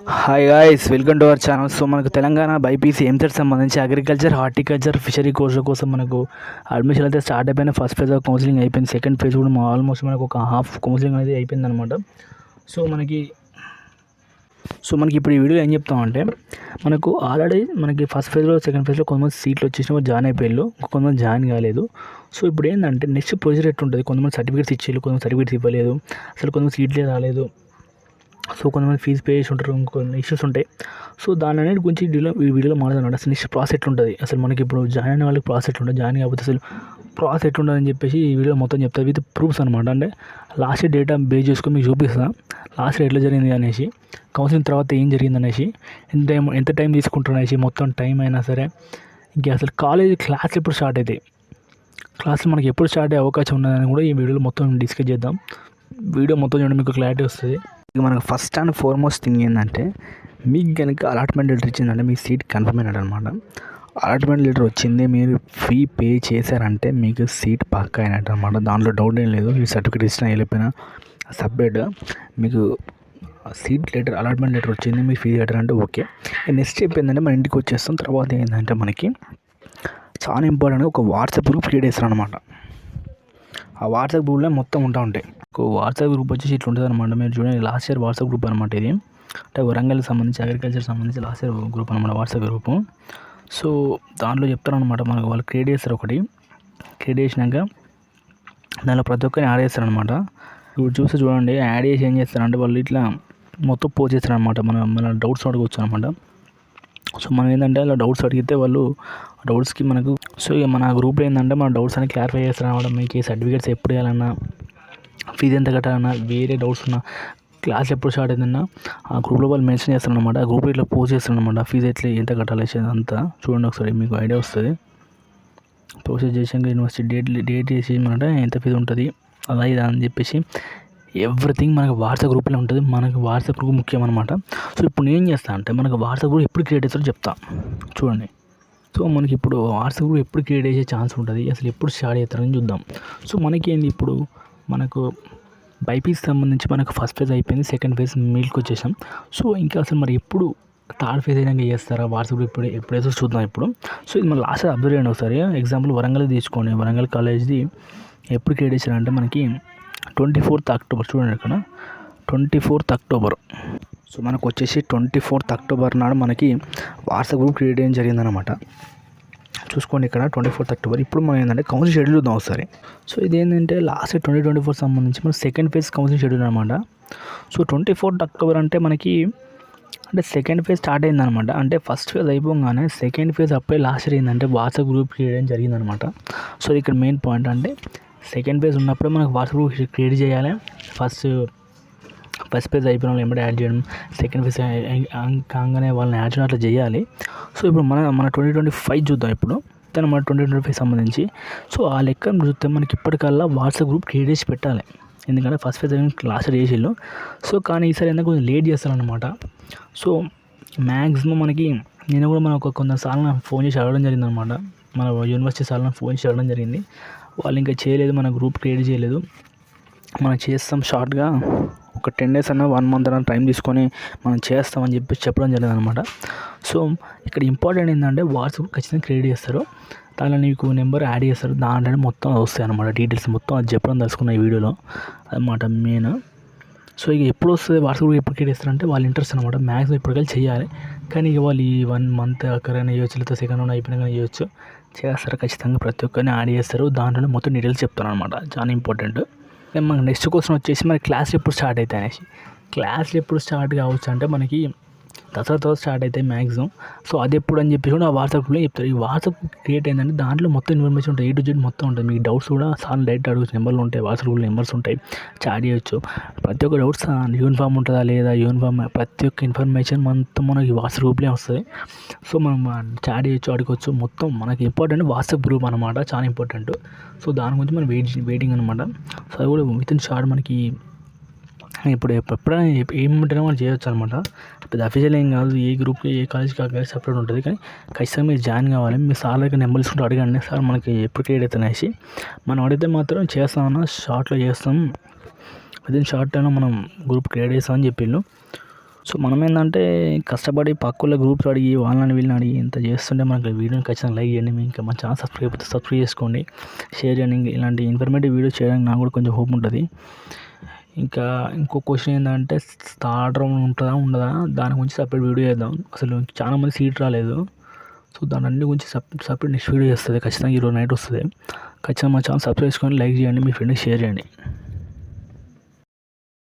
Hi guys, welcome to our channel. So మనకు Telangana BiPC EAMCET సంబంధించి agriculture, horticulture, fishery కోర్సుల కోసం మనకు అడ్మిషన్ అయితే స్టార్ట్ అయిపోయిన. ఫస్ట్ ఫేజ్ ఆఫ్ కౌన్సిలింగ్ అయిపోయింది. సెకండ్ ఫేజ్ కూడా ఆల్మోస్ట్ మనకు ఒక హాఫ్ కౌన్సిలింగ్ అనేది అయిపోయింది అనమాట. సో మనకి ఇప్పుడు ఈ వీడియోలో ఏం చెప్తామంటే, మనకు ఆల్రెడీ మనకి ఫస్ట్ ఫేజ్లో సెకండ్ ఫేజ్లో కొంతమంది సీట్లు వచ్చేసిన జాయిన్ అయిపోయారు, కొంతమంది జాయిన్ కాలేదు. సో ఇప్పుడు ఏంటంటే నెక్స్ట్ ప్రొసీజర్ ఎట్లుంటుంది, కొంతమంది సర్టిఫికేట్స్ ఇచ్చేళ్ళు, కొంతమంది సర్టిఫికేట్స్ ఇవ్వలేదు, అసలు కొంతమంది సీట్లే రాలేదు. సో కొంతమంది ఫీజు పే చేసి ఉంటారు, ఇంకొన్ని ఇష్యూస్ ఉంటాయి. సో దాని అనేది గురించి ఈ వీడియోలో మాట్లాడుతున్నాడు. అసలు నెక్స్ట్ ప్రాసెస్ ఎట్లుంటుంది, అసలు మనకి ఇప్పుడు జాయిన్ అయిన వాళ్ళకి ప్రాసెస్ ఎట్లుంటుంది, జాయిన్ కాకపోతే అసలు ప్రాసెస్ ఎట్లుంటుందని చెప్పేసి ఈ వీడియో మొత్తం చెప్తారు విత్ ప్రూఫ్స్ అనమాట. అంటే లాస్ట్ డేటా బేస్ చేసుకొని మీకు చూపిస్తాను, లాస్ట్ ఎట్లా జరిగింది అనేసి, కౌన్సిలింగ్ తర్వాత ఏం జరిగింది అనేసి, ఎంత టైం తీసుకుంటారు అనేసి, మొత్తం టైం అయినా సరే. ఇంకా అసలు కాలేజ్ క్లాస్ ఎప్పుడు స్టార్ట్ అవుతాయి, క్లాసులు మనకి ఎప్పుడు స్టార్ట్ అయ్యే అవకాశం ఉన్నదని కూడా ఈ వీడియోలో మొత్తం డిస్కస్ చేద్దాం. వీడియో మొత్తం చూడండి, మీకు క్లారిటీ వస్తుంది. ఇక మనకు ఫస్ట్ అండ్ ఫార్మోస్ట్ థింగ్ ఏంటంటే, మీకు కనుక అలాట్మెంట్ లెటర్ ఇచ్చిందంటే మీ సీట్ కన్ఫర్మ్ అయినట్టు అనమాట. అలాట్మెంట్ లెటర్ వచ్చింది, మీరు ఫీ పే చేశారంటే మీకు సీట్ పక్కా అయినట్టు అనమాట. దాంట్లో డౌట్ ఏం లేదు. ఈ సర్టిఫికేట్ ఇచ్చిన వెళ్ళిపోయినా సబ్మిట్ మీకు సీట్ లెటర్, అలాట్మెంట్ లెటర్ వచ్చింది, మీ ఫీ లెటర్ అంటే ఓకే. నెక్స్ట్ స్టెప్ ఏంటంటే మన ఇంటికి వచ్చేస్తాం. తర్వాత ఏంటంటే మనకి చాలా ఇంపార్టెంట్గా ఒక వాట్సాప్ గ్రూప్ క్రియేట్ చేస్తారు అనమాట. ఆ వాట్సాప్ గ్రూప్లో మొత్తం ఉంటాయి. వాట్సాప్ గ్రూప్ వచ్చేసి ఇట్లా ఉంటుంది అనమాట. మీరు చూడండి, లాస్ట్ ఇయర్ వాట్సాప్ గ్రూప్ అనమాట ఇది. అంటే వరంగల్కి సంబంధించి అగ్రికల్చర్ సంబంధించి లాస్ట్ ఇయర్ గ్రూప్ అనమాట, వాట్సాప్ గ్రూపు. సో దాంట్లో చెప్తారనమాట, మనకు వాళ్ళు క్రియేట్ చేస్తారు. ఒకటి క్రియేట్ చేసినాక దానిలో ప్రతి ఒక్కరిని యాడ్ చేస్తారనమాట. ఇప్పుడు చూడండి, యాడ్ చేసి ఏం చేస్తారంటే వాళ్ళు ఇట్లా మొత్తం పోస్ట్ చేస్తారనమాట. మన డౌట్స్ అడగవచ్చు అనమాట. సో మనం ఏంటంటే అలా డౌట్స్ అడిగితే వాళ్ళు డౌట్స్కి మనకు, సో ఇక మన గ్రూప్లో ఏంటంటే మన డౌట్స్ అని క్లారిఫై చేస్తారనమాట. మీకు ఈ సర్టిఫికేట్స్ ఎప్పుడు వేయాలన్నా, ఫీజు ఎంత కట్టాలన్నా, వేరే డౌట్స్ ఉన్నా, క్లాస్ ఎప్పుడు స్టార్ట్ అయిందన్నా ఆ గ్రూప్లో వాళ్ళు మెన్షన్ చేస్తారనమాట. ఆ గ్రూప్లో ఇట్లా పోస్ట్ చేస్తారనమాట. ఫీజు ఎట్లా ఎంత కట్టాలి అంతా చూడండి ఒకసారి, మీకు ఐడియా వస్తుంది. ప్రాసెస్ చేసాక యూనివర్సిటీ డేట్ చేసి అనమాట, ఎంత ఫీజు ఉంటుంది అలా ఇది అని చెప్పేసి ఎవ్రీథింగ్ మనకు వాట్సాప్ గ్రూప్లో ఉంటుంది. మనకు వాట్సాప్ గ్రూప్ ముఖ్యం అనమాట. సో ఇప్పుడు నేను చేస్తాను అంటే, మనకు వాట్సాప్ గ్రూప్ ఎప్పుడు క్రియేట్ చేస్తారో చెప్తా చూడండి. సో మనకి ఇప్పుడు వాట్సాప్ గ్రూప్ ఎప్పుడు క్రియేట్ చేసే ఛాన్స్ ఉంటుంది, అసలు ఎప్పుడు స్టార్ట్ చేస్తారని చూద్దాం. సో మనకి ఏంది, ఇప్పుడు మనకు బైపీసీ సంబంధించి మనకు ఫస్ట్ ఫేజ్ అయిపోయింది, సెకండ్ ఫేజ్ మిల్క్ వచ్చేసాం. సో ఇంకా అసలు మరి ఎప్పుడు థర్డ్ ఫేజ్ అయినాక చేస్తారా వాట్సాప్ గ్రూప్ ఎప్పుడైతే చూద్దాం ఇప్పుడు. సో ఇది మన లాస్ట్ అబ్జర్వ్ చేయండి ఒకసారి. ఎగ్జాంపుల్ వరంగల్ తీసుకోండి, వరంగల్ కాలేజ్ది ఎప్పుడు క్రియేట్ చేశారంటే మనకి 24th అక్టోబర్. చూడండి ఇక్కడ 24th అక్టోబర్. సో మనకు వచ్చేసి 24th అక్టోబర్ నాడు మనకి వాట్సాప్ గ్రూప్ క్రియేట్ చేయడం జరిగిందనమాట. చూసుకోండి ఇక్కడ 24th అక్టోబర్. ఇప్పుడు మనం ఏంటంటే కౌన్సిలింగ్ షెడ్యూల్ చూద్దాం ఒకసారి. సో ఇదేంటంటే లాస్ట్ 2024 సంబంధించి మన సెకండ్ ఫేజ్ కౌన్సిలింగ్ షెడ్యూల్ అనమాట. సో 24th అక్టోబర్ అంటే మనకి అంటే సెకండ్ ఫేజ్ స్టార్ట్ అయిందనమాట. అంటే ఫస్ట్ ఫేజ్ అయిపోగానే సెకండ్ ఫేజ్ అప్పుడే లాస్ట్ ఇయర్ ఏంటంటే వాట్సాప్ గ్రూప్ క్రియేట్ చేయడం జరిగిందనమాట. సో ఇక్కడ మెయిన్ పాయింట్ అంటే, సెకండ్ ఫేజ్ ఉన్నప్పుడే మనకు వాట్సాప్ గ్రూప్ క్రియేట్ చేయాలి. ఫస్ట్ ఫేజ్ అయిపోయిన వాళ్ళు ఎంబడి యాడ్ చేయడం, సెకండ్ ఫేజ్ కాగానే వాళ్ళని యాడ్ చేయడం అట్లా చేయాలి. సో ఇప్పుడు మన 2025 చూద్దాం ఇప్పుడు, తను మన 2025 సంబంధించి. సో ఆ లెక్కను చూస్తే మనకి ఇప్పటికల్లా వాట్సాప్ గ్రూప్ క్రియేట్ చేసి పెట్టాలి. ఎందుకంటే ఫస్ట్ ఫేజ్ లాస్ట్ చేసిళ్ళు. సో కానీ ఈసారి ఎందుకు కొంచెం లేట్ చేస్తారనమాట. సో మ్యాక్సిమం మనకి నేను కూడా మన కొంతసార్లు ఫోన్ చేసి అడగడం జరిగిందనమాట. మన యూనివర్సిటీ సార్లు ఫోన్ చేసి అడగడం జరిగింది. వాళ్ళు ఇంకా చేయలేదు, మన గ్రూప్ క్రియేట్ చేయలేదు. మనం చేస్తాం షార్ట్గా ఒక 10 days అన్న 1 month అన్న టైం తీసుకొని మనం చేస్తామని చెప్పడం జరిగింది అనమాట. సో ఇక్కడ ఇంపార్టెంట్ ఏంటంటే వాట్సాప్ ఖచ్చితంగా క్రియేట్ చేస్తారు, దానిలో నీకు నెంబర్ యాడ్ చేస్తారు, దాంట్లోనే మొత్తం వస్తాయి అనమాట డీటెయిల్స్ మొత్తం. అది చెప్పడం తెలుసుకున్న ఈ వీడియోలో అన్నమాట మెయిన్. సో ఇక ఎప్పుడు వస్తుంది వాట్సాప్ గ్రూప్ ఎప్పుడు క్రియేట్ చేస్తారంటే వాళ్ళ ఇంట్రెస్ట్ అనమాట. మ్యాక్సిమం ఇప్పటికెళ్ళి చేయాలి. కానీ ఇక వాళ్ళు ఈ 1 month అక్కడైనా చేయొచ్చు, లేకపోతే సెకండ్ వన్ అయిపోయినా కానీ చేయొచ్చు, చేస్తారు ఖచ్చితంగా. ప్రతి ఒక్కరిని యాడ్ చేస్తారు, దాంట్లోనే మొత్తం డీటెయిల్స్ చెప్తారు అనమాట. చాలా ఇంపార్టెంట్. మనకి నెక్స్ట్ క్వశ్చన్ వచ్చేసి మరి క్లాసులు ఎప్పుడు స్టార్ట్ అవుతాయి అనేసి. క్లాసులు ఎప్పుడు స్టార్ట్ కావచ్చు అంటే మనకి దసరా తర్వాత స్టార్ట్ అవుతాయి మ్యాక్సిమం. సో అది ఎప్పుడు అని చెప్పేసి కూడా ఆ వాట్సాప్ గ్రూప్లో చెప్తారు. ఈ వాట్సాప్ క్రియేట్ అయిందంటే దాంట్లో మొత్తం ఇన్ఫర్మేషన్ ఉంటాయి, A to Z మొత్తం ఉంటుంది. మీకు డౌట్స్ కూడా సార్ డైరెక్ట్ అడగచ్చు, నెంబర్లు ఉంటాయి, వాట్సాప్ గ్రూప్లో నెంబర్స్ ఉంటాయి, చాట్ చేయొచ్చు. ప్రతి ఒక్క డౌట్స్ యూనిఫామ్ ఉంటుందా లేదా, యూనిఫామ్ ప్రతి ఒక్క ఇన్ఫర్మేషన్ మొత్తం మనకి వాట్సాప్ గ్రూప్లో వస్తుంది. సో మనం చాట్ చేయొచ్చు, అడగచ్చు. మొత్తం మనకి ఇంపార్టెంట్ వాట్సాప్ గ్రూప్ అనమాట, చాలా ఇంపార్టెంట్. సో దాని గురించి మనం వెయిటింగ్ అనమాట. సో అది కూడా విత్ ఇన్ షార్ట్ మనకి ఇప్పుడు ఎప్పుడైనా ఏముంటేనే మనం చేయొచ్చు అనమాట. పెద్ద అఫీషియల్ ఏం కాదు, ఏ గ్రూప్కి ఏ కాలేజ్కి ఆ కాలేజ్ సపరేట్ ఉంటుంది. కానీ ఖచ్చితంగా మీరు జాయిన్ కావాలి. మీ సార్ దగ్గర నెంబర్ తీసుకుంటూ అడగండి, సార్ మనకి ఎప్పుడు క్రియేట్ అవుతుంది అనేసి. మనం అడిగితే మాత్రం చేస్తామన్నా షార్ట్లో చేస్తాం, విత్ ఇన్ షార్ట్ టైంలో మనం గ్రూప్ క్రియేట్ చేస్తామని చెప్పిండు. సో మనం ఏంటంటే కష్టపడి పక్కల గ్రూప్స్ అడిగి వాళ్ళని వీళ్ళని అడిగి ఇంత చేస్తుంటే మనకి వీడియోని ఖచ్చితంగా లైక్ చేయండి. మీ ఇంకా మన ఛానల్ సబ్స్క్రైబ్ చేసుకోండి, షేర్ చేయండి. ఇలాంటి ఇన్ఫర్మేటివ్ వీడియోస్ చేయడానికి నాకు కూడా కొంచెం హోప్ ఉంటుంది. ఇంకా ఇంకో క్వశ్చన్ ఏంటంటే స్టార్టర్ ఉంటుందా ఉండదా దాని గురించి సపరేట్ వీడియో చేద్దాం. అసలు చాలా మంది సీట్ రాలేదు. సో దాని అన్ని గురించి సపరేట్ నెక్స్ట్ వీడియో చేస్తుంది ఖచ్చితంగా. ఈరోజు నైట్ వస్తుంది. ఖచ్చితంగా మా ఛానల్ సబ్స్క్రైబ్ చేసుకొని లైక్ చేయండి, మీ ఫ్రెండ్కి షేర్ చేయండి.